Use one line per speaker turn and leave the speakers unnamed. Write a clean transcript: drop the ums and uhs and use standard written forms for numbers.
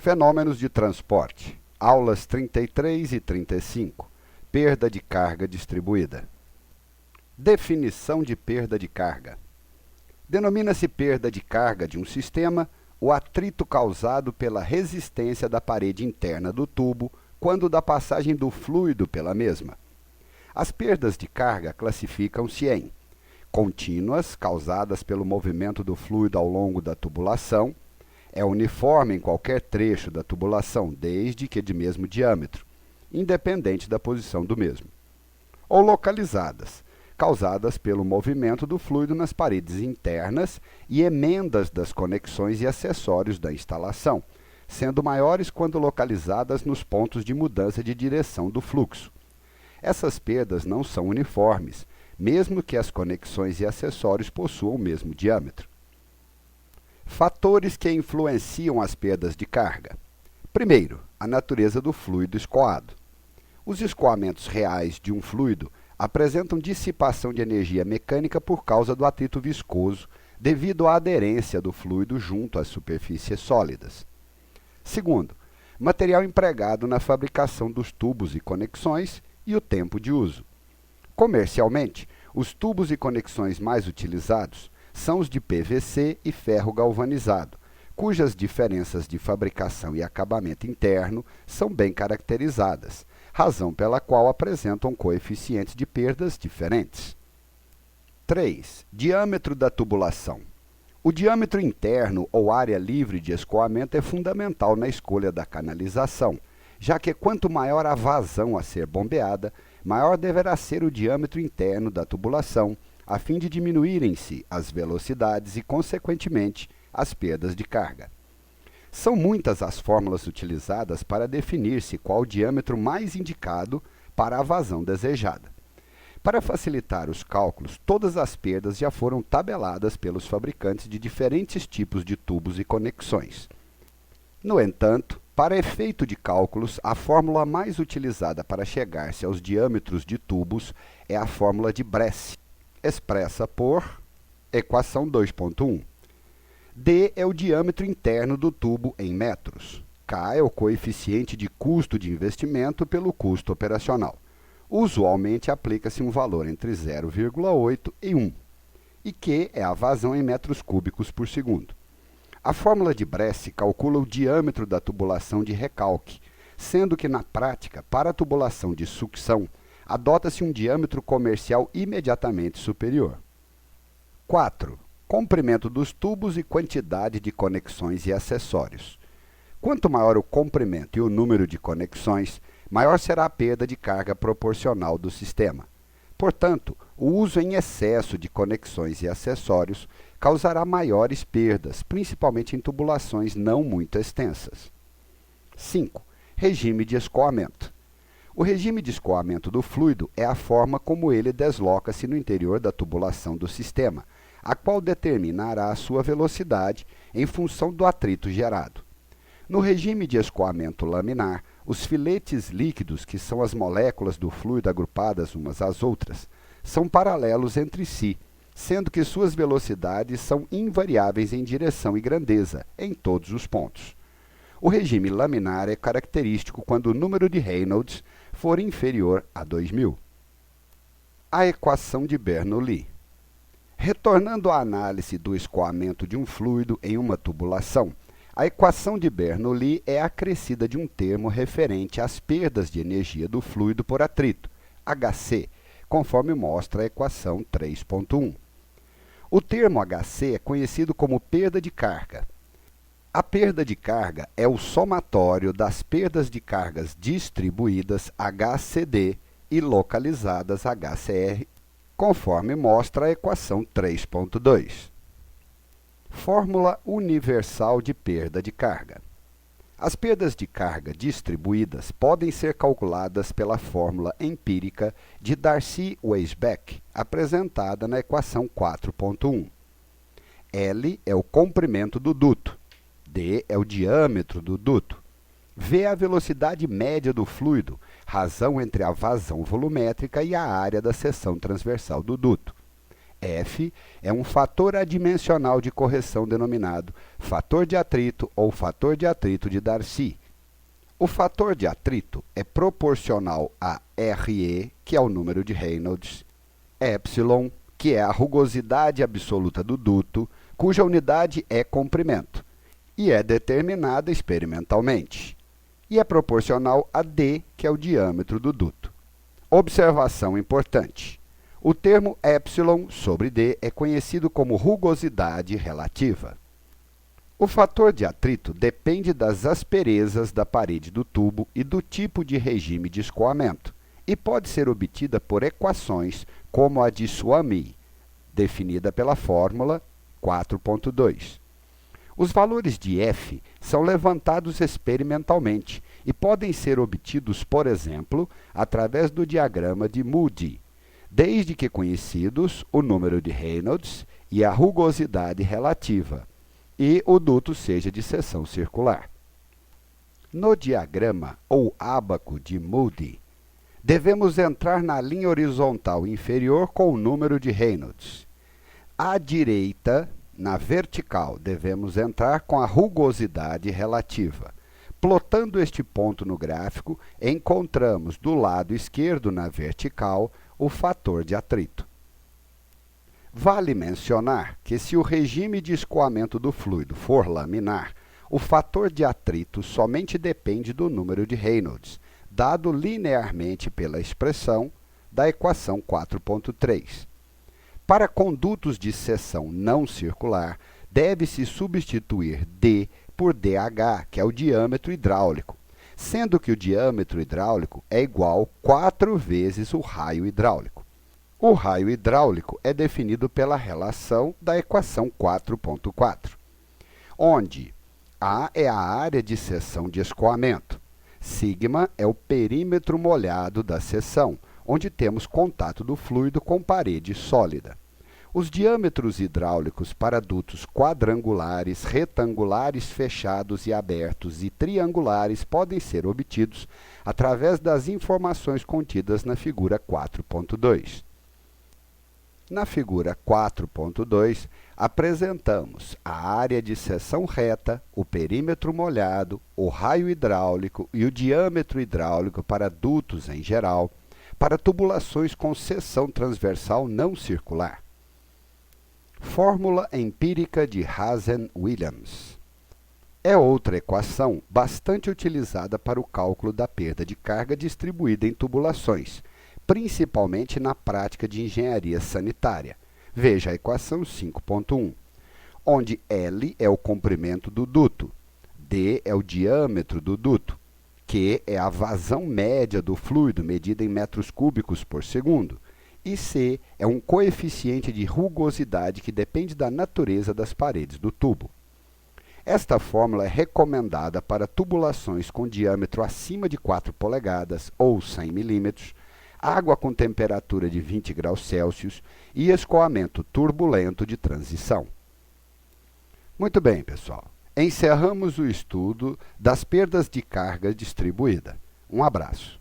Fenômenos de transporte. Aulas 33 e 35. Perda de carga distribuída. Definição de perda de carga. Denomina-se perda de carga de um sistema o atrito causado pela resistência da parede interna do tubo quando da passagem do fluido pela mesma. As perdas de carga classificam-se em contínuas, causadas pelo movimento do fluido ao longo da tubulação, é uniforme em qualquer trecho da tubulação, desde que de mesmo diâmetro, independente da posição do mesmo. Ou localizadas, causadas pelo movimento do fluido nas paredes internas e emendas das conexões e acessórios da instalação, sendo maiores quando localizadas nos pontos de mudança de direção do fluxo. Essas perdas não são uniformes, mesmo que as conexões e acessórios possuam o mesmo diâmetro. Fatores que influenciam as perdas de carga. Primeiro, a natureza do fluido escoado. Os escoamentos reais de um fluido apresentam dissipação de energia mecânica por causa do atrito viscoso, devido à aderência do fluido junto às superfícies sólidas. Segundo, material empregado na fabricação dos tubos e conexões e o tempo de uso. Comercialmente, os tubos e conexões mais utilizados são os de PVC e ferro galvanizado, cujas diferenças de fabricação e acabamento interno são bem caracterizadas, razão pela qual apresentam coeficientes de perdas diferentes. 3. Diâmetro da tubulação. O diâmetro interno ou área livre de escoamento é fundamental na escolha da canalização, já que quanto maior a vazão a ser bombeada, maior deverá ser o diâmetro interno da tubulação, a fim de diminuírem-se as velocidades e, consequentemente, as perdas de carga. São muitas as fórmulas utilizadas para definir-se qual o diâmetro mais indicado para a vazão desejada. Para facilitar os cálculos, todas as perdas já foram tabeladas pelos fabricantes de diferentes tipos de tubos e conexões. No entanto, para efeito de cálculos, a fórmula mais utilizada para chegar-se aos diâmetros de tubos é a fórmula de Bresse, expressa por equação 2.1. D é o diâmetro interno do tubo em metros. K é o coeficiente de custo de investimento pelo custo operacional. Usualmente aplica-se um valor entre 0,8 e 1. E Q é a vazão em metros cúbicos por segundo. A fórmula de Bresse calcula o diâmetro da tubulação de recalque, sendo que na prática, para a tubulação de sucção, adota-se um diâmetro comercial imediatamente superior. 4. Comprimento dos tubos e quantidade de conexões e acessórios. Quanto maior o comprimento e o número de conexões, maior será a perda de carga proporcional do sistema. Portanto, o uso em excesso de conexões e acessórios causará maiores perdas, principalmente em tubulações não muito extensas. 5. Regime de escoamento. O regime de escoamento do fluido é a forma como ele desloca-se no interior da tubulação do sistema, a qual determinará a sua velocidade em função do atrito gerado. No regime de escoamento laminar, os filetes líquidos, que são as moléculas do fluido agrupadas umas às outras, são paralelos entre si, sendo que suas velocidades são invariáveis em direção e grandeza, em todos os pontos. O regime laminar é característico quando o número de Reynolds for inferior a 2000. A equação de Bernoulli. Retornando à análise do escoamento de um fluido em uma tubulação, a equação de Bernoulli é acrescida de um termo referente às perdas de energia do fluido por atrito, HC, conforme mostra a equação 3.1. O termo HC é conhecido como perda de carga. A perda de carga é o somatório das perdas de cargas distribuídas HCD e localizadas HCR, conforme mostra a equação 3.2. Fórmula universal de perda de carga. As perdas de carga distribuídas podem ser calculadas pela fórmula empírica de Darcy-Weisbach, apresentada na equação 4.1. L é o comprimento do duto, D é o diâmetro do duto, V é a velocidade média do fluido, razão entre a vazão volumétrica e a área da seção transversal do duto. F é um fator adimensional de correção denominado fator de atrito ou fator de atrito de Darcy. O fator de atrito é proporcional a Re, que é o número de Reynolds, epsilon, que é a rugosidade absoluta do duto, cuja unidade é comprimento, e é determinada experimentalmente, e é proporcional a d, que é o diâmetro do duto. Observação importante: o termo epsilon sobre d é conhecido como rugosidade relativa. O fator de atrito depende das asperezas da parede do tubo e do tipo de regime de escoamento, e pode ser obtida por equações como a de Suomi, definida pela fórmula 4.2. Os valores de F são levantados experimentalmente e podem ser obtidos, por exemplo, através do diagrama de Moody, desde que conhecidos o número de Reynolds e a rugosidade relativa, e o duto seja de seção circular. No diagrama ou ábaco de Moody, devemos entrar na linha horizontal inferior com o número de Reynolds. À direita, na vertical, devemos entrar com a rugosidade relativa. Plotando este ponto no gráfico, encontramos do lado esquerdo, na vertical, o fator de atrito. Vale mencionar que, se o regime de escoamento do fluido for laminar, o fator de atrito somente depende do número de Reynolds, dado linearmente pela expressão da equação 4.3. Para condutos de seção não circular, deve-se substituir d por dH, que é o diâmetro hidráulico, sendo que o diâmetro hidráulico é igual 4 vezes o raio hidráulico. O raio hidráulico é definido pela relação da equação 4.4, onde A é a área de seção de escoamento, sigma é o perímetro molhado da seção, onde temos contato do fluido com parede sólida. Os diâmetros hidráulicos para dutos quadrangulares, retangulares fechados e abertos e triangulares podem ser obtidos através das informações contidas na figura 4.2. Na figura 4.2, apresentamos a área de seção reta, o perímetro molhado, o raio hidráulico e o diâmetro hidráulico para dutos em geral, para tubulações com seção transversal não circular. Fórmula empírica de Hazen-Williams. É outra equação bastante utilizada para o cálculo da perda de carga distribuída em tubulações, principalmente na prática de engenharia sanitária. Veja a equação 5.1, onde L é o comprimento do duto, D é o diâmetro do duto, Q é a vazão média do fluido medida em metros cúbicos por segundo, e C é um coeficiente de rugosidade que depende da natureza das paredes do tubo. Esta fórmula é recomendada para tubulações com diâmetro acima de 4 polegadas ou 100 milímetros, água com temperatura de 20 graus Celsius e escoamento turbulento de transição. Muito bem, pessoal. Encerramos o estudo das perdas de carga distribuída. Um abraço.